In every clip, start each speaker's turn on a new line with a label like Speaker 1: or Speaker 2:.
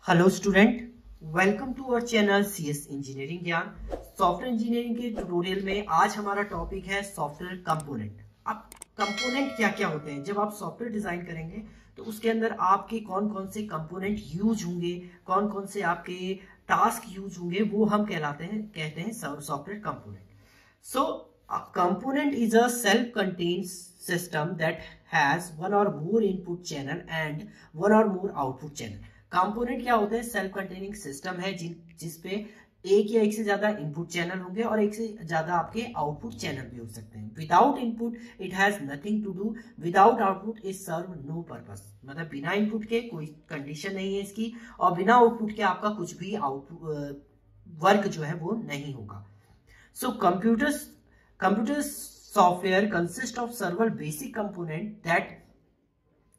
Speaker 1: Hello student, welcome to our channel CS engineering Gyan. Software engineering के tutorial में आज हमारा टॉपिक है सॉफ्टवेयर कंपोनेंट। अब कंपोनेंट क्या क्या होते हैं, जब आप सॉफ्टवेयर डिजाइन करेंगे तो उसके अंदर आपके कौन कौन से कंपोनेंट यूज होंगे, कौन कौन से आपके टास्क यूज होंगे, वो हम कहते हैं software component. So a component is a self-contained system that has one or more input channel and one or more output channel. Component क्या होता है? सेल्फ कंटेनिंग सिस्टम है जिसपे एक या एक से ज्यादा इनपुट चैनल होंगे और एक से ज्यादा आपके आउटपुट चैनल भी हो सकते हैं। Without input it has nothing to do, without output it serve no purpose. मतलब बिना इनपुट के कोई कंडीशन नहीं है इसकी, और बिना आउटपुट के आपका कुछ भी आउटपुट वर्क जो है वो नहीं होगा। सो computer software consists of several basic components that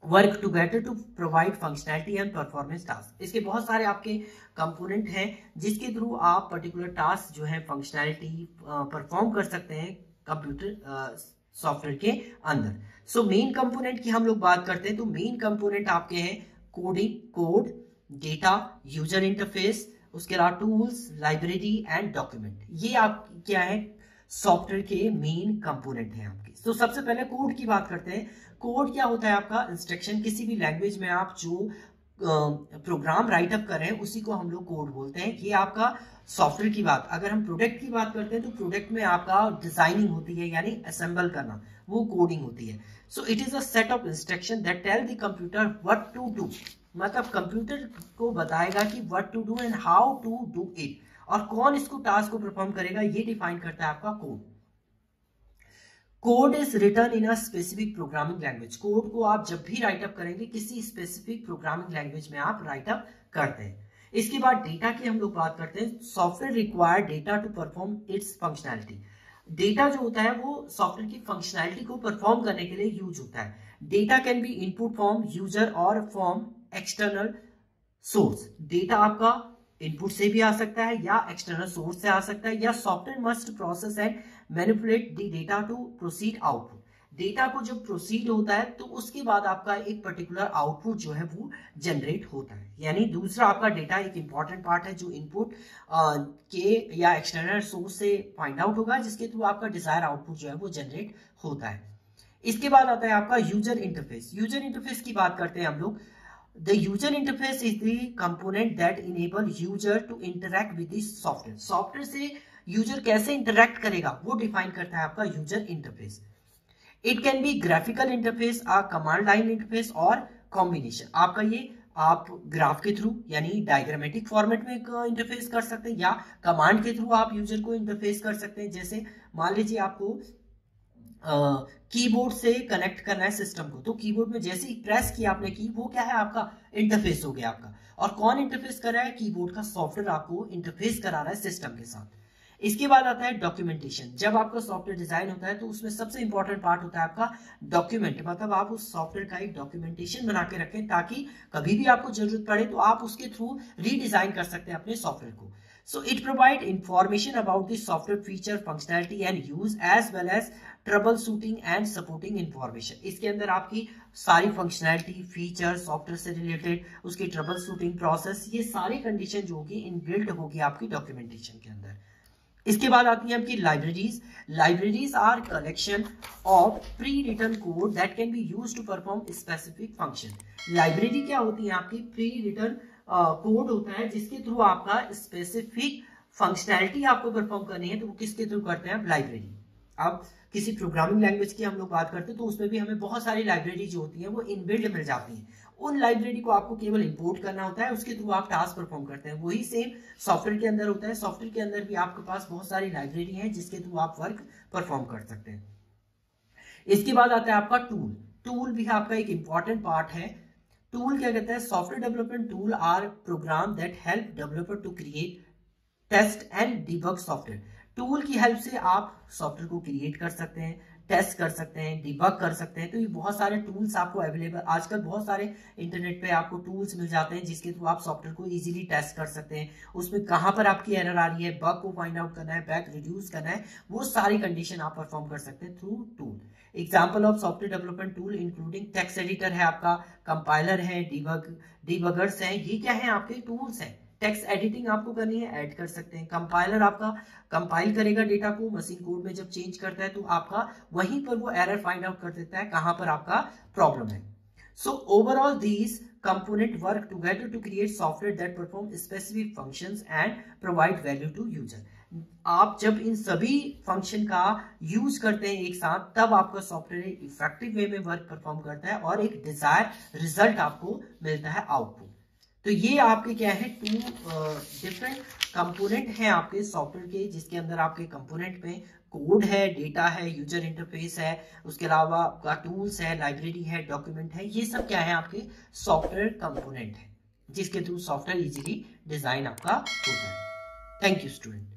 Speaker 1: work together to provide functionality and performance task। इसके बहुत सारे आपके कंपोनेंट हैं जिसके थ्रू आप पर्टिकुलर टास्क जो है फंक्शनैलिटी परफॉर्म कर सकते हैं कंप्यूटर सॉफ्टवेयर के अंदर। सो मेन कंपोनेंट की हम लोग बात करते हैं तो मेन कंपोनेंट आपके हैं कोड, डेटा, यूजर इंटरफेस, उसके अलावा टूल्स, लाइब्रेरी एंड डॉक्यूमेंट। ये आप क्या है? सॉफ्टवेयर के मेन कंपोनेंट हैं आपके। तो सबसे पहले कोड की बात करते हैं। कोड क्या होता है? आपका इंस्ट्रक्शन। किसी भी लैंग्वेज में आप जो प्रोग्राम राइट अप कर रहे हैं उसी को हम लोग कोड बोलते हैं। ये आपका सॉफ्टवेयर की बात। अगर हम प्रोडक्ट की बात करते हैं तो प्रोडक्ट में आपका डिजाइनिंग होती है, यानी असेंबल करना, वो कोडिंग होती है। So it is a set of instruction that tell the computer what to do. मतलब कंप्यूटर को बताएगा कि what to do and how to do it, और कौन इसको टास्क को परफॉर्म करेगा, ये डिफाइन करता है आपका code. Code is written in a specific programming language. Code को आप जब भी राइट अप करेंगे किसी स्पेसिफिक प्रोग्रामिंग लैंग्वेज में आप राइट अप करते हैं। इसके बाद डेटा की हम लोग बात करते हैं। Software require data to perform its functionality. Data जो होता है वो सॉफ्टवेयर की फंक्शनैलिटी को परफॉर्म करने के लिए यूज होता है। Data can be input from user और फ्रॉम एक्सटर्नल सोर्स। डेटा आपका इनपुट से भी आ सकता है या एक्सटर्नल सोर्स से आ सकता है, या software must process and manipulate the data to proceed output. Data को जब प्रोसीड होता है तो उसके बाद आपका एक पर्टिकुलर आउटपुट जो है वो जनरेट होता है। यानी दूसरा आपका डेटा एक इंपॉर्टेंट पार्ट है जो इनपुट के या एक्सटर्नल सोर्स से फाइंड आउट होगा, जिसके थ्रू आपका डिजायर आउटपुट जो है वो जनरेट होता है। इसके बाद आता है आपका यूजर इंटरफेस। यूजर इंटरफेस की बात करते हैं हम लोग। The user interface is the component that enable user to interact with the software। Software से यूजर कैसे इंटरेक्ट करेगा वो डिफाइन करता है आपका user interface. It can be graphical interface, command line interface और कॉम्बिनेशन। आपका ये आप ग्राफ के थ्रू यानी डायग्रामेटिक फॉर्मेट में इंटरफेस कर सकते हैं, या कमांड के थ्रू आप यूजर को इंटरफेस कर सकते हैं। जैसे मान लीजिए आपको कीबोर्ड से कनेक्ट करना है सिस्टम को, तो कीबोर्ड में जैसे ही प्रेस किया आपने की, वो क्या है? आपका इंटरफेस हो गया आपका। और कौन इंटरफेस कर रहा है? कीबोर्ड का सॉफ्टवेयर आपको इंटरफेस करा रहा है सिस्टम के साथ। इसके बाद आता है डॉक्यूमेंटेशन। जब आपका सॉफ्टवेयर डिजाइन होता है तो उसमें सबसे इंपॉर्टेंट पार्ट होता है आपका डॉक्यूमेंट। मतलब आप उस सॉफ्टवेयर का एक डॉक्यूमेंटेशन बना के रखें ताकि कभी भी आपको जरूरत पड़े तो आप उसके थ्रू रीडिजाइन कर सकते हैं अपने सॉफ्टवेयर को। So it provide information about the software feature, functionality and use as well as troubleshooting and supporting information। इसके अंदर आपकी सारी फंक्शनैलिटी, फीचर, सॉफ्टवेयर से रिलेटेड, उसकी ट्रबल शूटिंग प्रोसेस, ये सारी कंडीशन जो होगी इनबिल्ट होगी आपकी डॉक्यूमेंटेशन के अंदर। इसके बाद आती है आपकी libraries. Libraries are collection of pre written code that can be use to perform specific function. Library क्या होती है? आपकी प्री रिटन कोड होता है जिसके थ्रू आपका स्पेसिफिक फंक्शनैलिटी आपको परफॉर्म करनी है, तो वो किसके थ्रू करते हैं? लाइब्रेरी। अब किसी प्रोग्रामिंग लैंग्वेज की हम लोग बात करते हैं तो उसमें भी हमें बहुत सारी लाइब्रेरी जो होती हैं वो इनबिल्ट मिल जाती हैं। उन लाइब्रेरी को आपको केवल इंपोर्ट करना होता है, उसके थ्रू आप टास्क परफॉर्म करते हैं। वही सेम सॉफ्टवेयर के अंदर होता है। सॉफ्टवेयर के अंदर भी आपके पास बहुत सारी लाइब्रेरी है जिसके थ्रू आप वर्क परफॉर्म कर सकते हैं। इसके बाद आता है आपका टूल। टूल भी आपका एक इंपॉर्टेंट पार्ट है। टूल क्या कहता है? Software development tool are program that help developer to create, test and debug software. Tool की हेल्प से आप सॉफ्टवेयर को क्रिएट कर सकते हैं, टेस्ट कर सकते हैं, डिबग कर सकते हैं। तो ये बहुत सारे टूल्स आपको अवेलेबल, आजकल बहुत सारे इंटरनेट पे आपको टूल्स मिल जाते हैं जिसके थ्रू आप सॉफ्टवेयर को इजीली टेस्ट कर सकते हैं। उसमें कहाँ पर आपकी एरर आ रही है, बग को फाइंड आउट करना है, बैक रिड्यूस करना है, वो सारी कंडीशन आप परफॉर्म कर सकते हैं through tool. Example of software development tool including text editor है आपका, कंपाइलर है, डिबगर्स हैं, ये क्या है आपके टूल्स हैं। टेक्स्ट एडिटिंग आपको करनी है, ऐड कर सकते हैं। कंपाइलर आपका कंपाइल करेगा डेटा को, मशीन कोड में जब चेंज करता है तो आपका वहीं पर वो एरर फाइंड आउट कर देता है कहां पर आपका प्रॉब्लम है। So overall these component work together to create software that perform specific functions and provide value to user. आप जब इन सभी फंक्शन का यूज करते हैं एक साथ, तब आपका सॉफ्टवेयर इफेक्टिव वे में वर्क परफॉर्म करता है और एक डिजायर रिजल्ट आपको मिलता है, आउटपुट। तो ये आपके क्या है, टू डिफरेंट कंपोनेंट हैं आपके सॉफ्टवेयर के, जिसके अंदर आपके कंपोनेंट में कोड है, डेटा है, यूजर इंटरफेस है, उसके अलावा आपका टूल्स है, लाइब्रेरी है, डॉक्यूमेंट है। ये सब क्या है आपके सॉफ्टवेयर कंपोनेंट है जिसके थ्रू सॉफ्टवेयर इजीली डिजाइन आपका होता है। Thank you student.